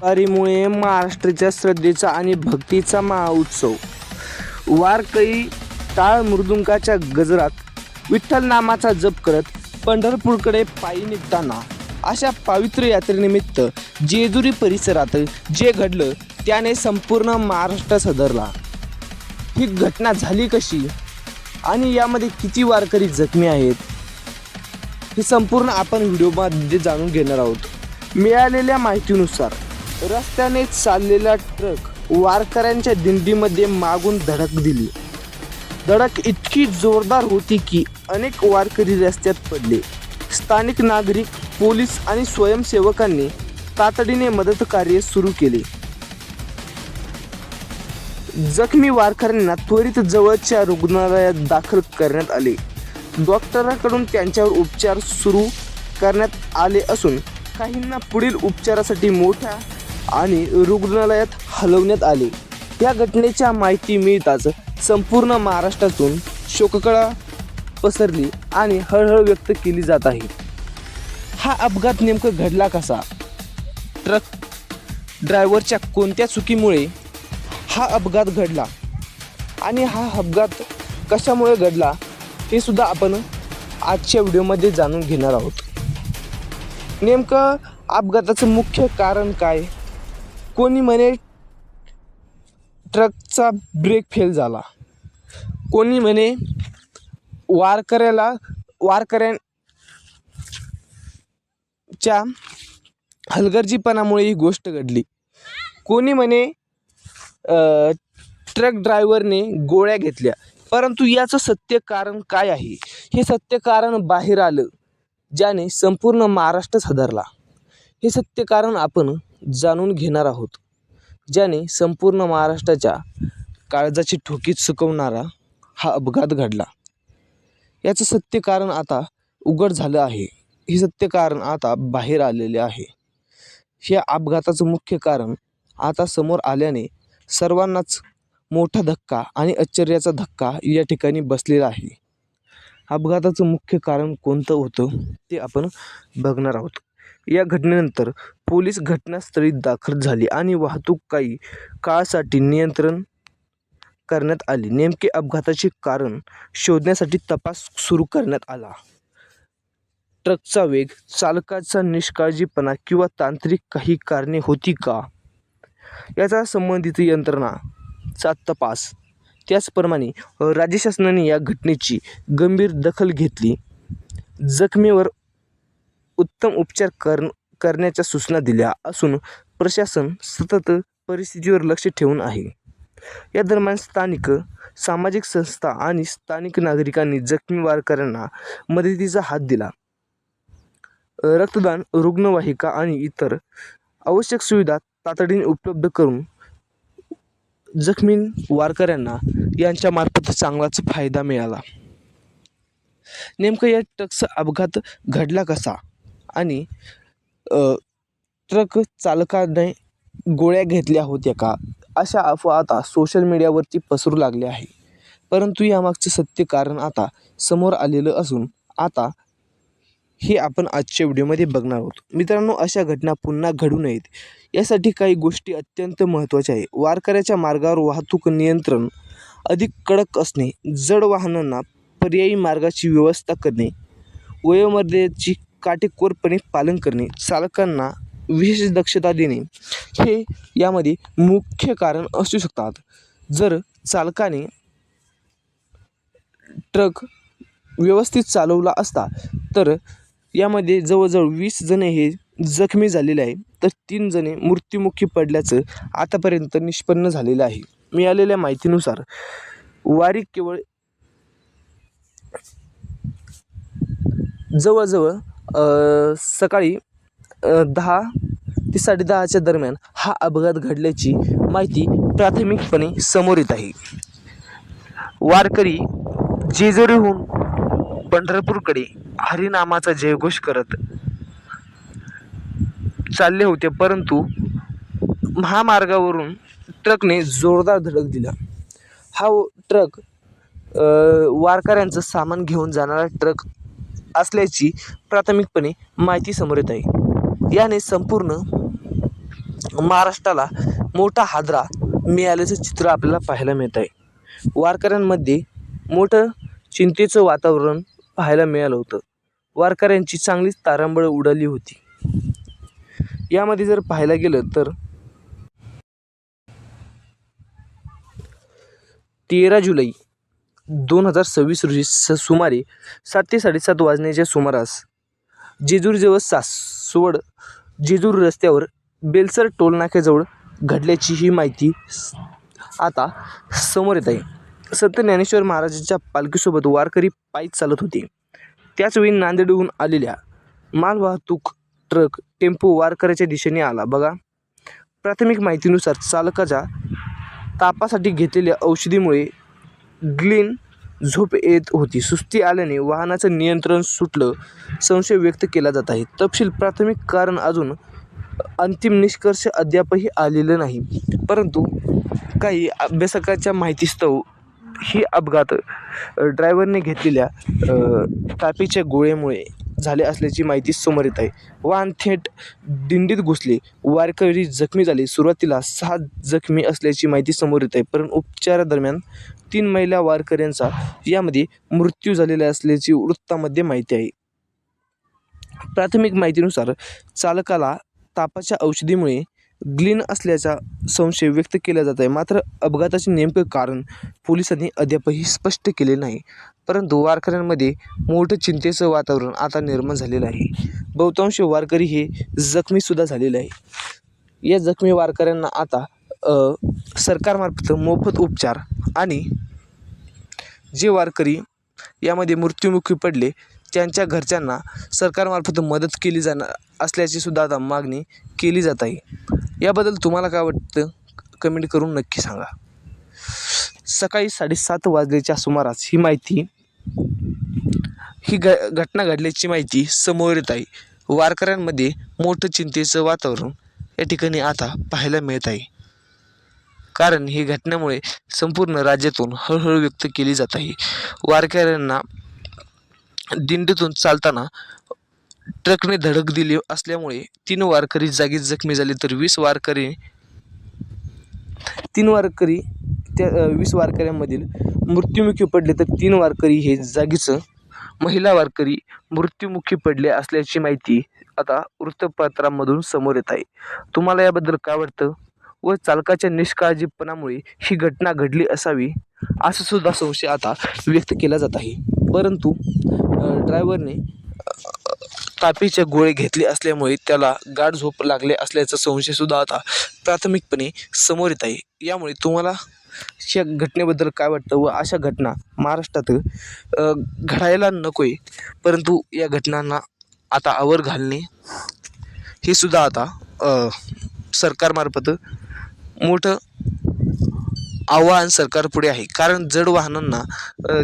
वारीमुळे महाराष्ट्राच्या श्रद्धेचा आणि भक्तीचा महाउत्सव. वारकरी टाळ मृदुंगाच्या गजरात विठ्ठल नामाचा जप करत पंढरपूरकडे पायी निघताना अशा पवित्र यात्रेनिमित्त जेजुरी परिसरात जे घडलं त्याने संपूर्ण महाराष्ट्र सदरला. ही घटना झाली कशी आणि यामध्ये किती वारकरी जखमी आहेत हे संपूर्ण आपण व्हिडिओमध्ये जाणून घेणार आहोत. मिळालेल्या माहितीनुसार रस्त्याने चाललेला ट्रक वारकऱ्यांच्या दिंडीमध्ये मागून धडक दिली. धडक इतकी जोरदार होती की अनेक वारकरी रस्त्यात पडले. स्थानिक नागरिक, पोलीस आणि स्वयंसेवकांनी तातडीने मदत कार्य सुरू केले. जखमी वारकऱ्यांना त्वरित जवळच्या रुग्णालयात दाखल करण्यात आले. डॉक्टरांकडून त्यांच्यावर उपचार सुरू करण्यात आले असून काहींना पुढील उपचारासाठी मोठ्या आणि रुग्णालयात हलवण्यात आले. या घटनेच्या माहिती मिळताच संपूर्ण महाराष्ट्रातून शोककळा पसरली आणि हळहळ व्यक्त केली जात आहे. हा अपघात नेमका घडला कसा? ट्रक ड्रायव्हरच्या कोणत्या चुकीमुळे हा अपघात घडला आणि हा अपघात कशामुळे घडला हे सुद्धा आपण आजच्या व्हिडिओमध्ये जाणून घेणार आहोत. नेमकं अपघाताचं मुख्य कारण काय? कोणी म्हणे ट्रकचा ब्रेक फेल झाला, कोणी म्हणे वारकऱ्यांच्या हलगर्जीपणामुळे ही गोष्ट घडली, कोणी म्हणे ट्रक ड्रायव्हरने गोळ्या घेतल्या. परंतु याचं सत्य कारण काय आहे? हे सत्य कारण बाहेर आलं ज्याने संपूर्ण महाराष्ट्र हादरला. हे सत्य कारण आपण जाणून घेणार आहोत, ज्याने संपूर्ण महाराष्ट्राच्या काळजाची ठोकी चुकवणारा हा अपघात घडला. याचं सत्य कारण आता उघड झालं आहे. हे सत्य कारण आता बाहेर आलेले आहे. या अपघाताचं मुख्य कारण आता समोर आल्याने सर्वांनाच मोठा धक्का आणि आश्चर्याचा धक्का या ठिकाणी बसलेला आहे. अपघाताचं मुख्य कारण कोणतं होतं ते आपण बघणार आहोत. या घटनेनंतर पोलीस घटनास्थळी दाखल झाली आणि वाहतूक काही काळासाठी नियंत्रण करण्यात आली. नेमके अपघाताचे कारण शोधण्यासाठी तपास सुरू करण्यात आला. ट्रकचा वेग, चालकाचा निष्काळजीपणा किंवा तांत्रिक काही कारणे होती का याचा संबंधित यंत्रणाचा तपास. त्याचप्रमाणे राज्य शासनाने या घटनेची गंभीर दखल घेतली. जखमीवर उत्तम उपचार करण्याच्या सूचना दिल्या असून प्रशासन सतत परिस्थितीवर लक्ष ठेवून आहे. या दरम्यान स्थानिक सामाजिक संस्था आणि स्थानिक नागरिकांनी जखमी वारकऱ्यांना मदतीचा हात दिला. रक्तदान, रुग्णवाहिका आणि इतर आवश्यक सुविधा तातडीने उपलब्ध करून जखमी वारकऱ्यांना यांच्यामार्फत चांगलाच फायदा मिळाला. नेमकं या ट्रकचा अपघात घडला कसा आणि ट्रक चालकाने गोळ्या घेतल्या होत्या का अशा अफवा आता सोशल मीडियावरती पसरू लागल्या आहे. परंतु यामागचं सत्य कारण आता समोर आलेलं असून आता हे आपण आजच्या व्हिडिओमध्ये बघणार आहोत. मित्रांनो, अशा घटना पुन्हा घडू नयेत यासाठी काही गोष्टी अत्यंत महत्त्वाच्या आहे. वारकऱ्याच्या मार्गावर वाहतूक नियंत्रण अधिक कडक असणे, जड वाहनांना पर्यायी मार्गाची व्यवस्था करणे, वयोमर्यादेची काटेकोरपणे पालन करणे, चालकांना विशेष दक्षता देणे हे यामध्ये मुख्य कारण असू शकतात. जर चालकाने ट्रक व्यवस्थित चालवला असता तर यामध्ये जवळजवळ 20 जणे हे जखमी झालेले आहे, तर 3 जणे मृत्युमुखी पडल्याचं आतापर्यंत निष्पन्न झालेलं आहे. मिळालेल्या माहितीनुसार वारी केवळ जवळजवळ सकाळी 10 ते 10:30च्या दरम्यान हा अपघात घडल्याची माहिती प्राथमिकपणे समोर येत आहे. वारकरी जेजुरीहून पंढरपूरकडे हरिनामाचा जयघोष करत चालले होते, परंतु महामार्गावरून ट्रकने जोरदार धडक दिला. हा ट्रक वारकऱ्यांचं सामान घेऊन जाणारा ट्रक असल्याची प्राथमिकपणे माहिती समोर येत आहे. याने संपूर्ण महाराष्ट्राला मोठा हादरा मिळाल्याचं चित्र आपल्याला पाहायला मिळत आहे. वारकऱ्यांमध्ये मोठं चिंतेचं वातावरण पाहायला मिळालं होतं. वारकऱ्यांची चांगलीच तारांबळ उडाली होती. यामध्ये जर पाहायला गेलं तर 13 जुलै 2026 रोजी सुमारे 7 ते 7:30 वाजण्याच्या सुमारास जेजूरजवळ सासवड जेजूर रस्त्यावर बेलसर टोलनाक्याजवळ घडल्याची ही माहिती आता समोर येत आहे. संत ज्ञानेश्वर महाराजांच्या पालखीसोबत वारकरी पायी चालत होते. त्याचवेळी नांदेडहून आलेल्या मालवाहतूक ट्रक टेम्पो वारकऱ्याच्या दिशेने आला. बघा, प्राथमिक माहितीनुसार चालकाच्या तापासाठी घेतलेल्या औषधीमुळे ग्लीन झोप येत होती. सुस्ती आल्याने वाहनाचं नियंत्रण सुटलं, संशय व्यक्त केला जात आहे. तपशील प्राथमिक कारण अजून अंतिम निष्कर्ष अद्यापही आलेलं नाही. परंतु काही अभ्यासकांच्या माहितीस्तव ही अपघात ड्रायव्हरने घेतलेल्या तापीच्या गोळ्यामुळे झाले असल्याची माहिती समोर येत आहे. वाहन थेट दिंडीत घुसले, वारकरी जखमी झाले. सुरुवातीला 6 जखमी असल्याची माहिती समोर येत आहे, परंतु उपचारादरम्यान 3 महिला वारकऱ्यांचा यामध्ये मृत्यू झालेला असल्याची वृत्तामध्ये माहिती आहे. प्राथमिक माहितीनुसार चालकाला तापाच्या औषधीमुळे ग्लीन असल्याचा संशय व्यक्त केला जात आहे. मात्र अपघाताचे नेमके कारण पोलिसांनी अद्यापही स्पष्ट केले नाही. परंतु वारकऱ्यांमध्ये मोठं चिंतेचं वातावरण आता निर्माण झालेलं आहे. बहुतांश वारकरी हे जखमीसुद्धा झालेले आहे. या जखमी वारकऱ्यांना आता सरकारमार्फत मोफत उपचार आणि जे वारकरी यामध्ये मृत्युमुखी पडले त्यांच्या घरच्यांना सरकारमार्फत मदत केली जाणार असल्याची सुद्धा आता मागणी केली जात आहे. याबद्दल तुम्हाला काय वाटतं कमेंट करून नक्की सांगा. सकाळी 7:30 वाजल्याच्या सुमारास ही घटना घडल्याची माहिती समोर येत आहे. वारकऱ्यांमध्ये मोठं चिंतेचं वातावरण या ठिकाणी आता पाहायला मिळत आहे. कारण ही घटनेमुळे संपूर्ण राज्यातून हळहळ व्यक्त केली जात आहे. वारकऱ्यांना दिंडीतून चालताना ट्रकने धडक दिली असल्यामुळे 3 वारकरी जागीच जखमी झाले, तर 20 वारकऱ्यांमधील मृत्युमुखी पडले, तर 3 वारकरी हे जागीच महिला वारकरी मृत्युमुखी पडले असल्याची माहिती आता वृत्तपत्रांमधून समोर येत आहे. तुम्हाला याबद्दल काय वाटतं व चालकाच्या निष्काळजीपणामुळे ही घटना घडली असावी असं सुद्धा संशय आता व्यक्त केला जात आहे. परंतु ड्रायव्हरने तापीचे गोळे घेतले असल्यामुळे त्याला गाढ झोप लागले असल्याचा संशयसुद्धा आता प्राथमिकपणे समोर येत आहे. यामुळे तुम्हाला या घटनेबद्दल काय वाटतं व अशा घटना महाराष्ट्रात घडायला नको आहे, परंतु या घटनांना आता आवर घालणे हे सुद्धा आता सरकारमार्फत मोठं आव्हान सरकारपुढे आहे. कारण जड वाहनांना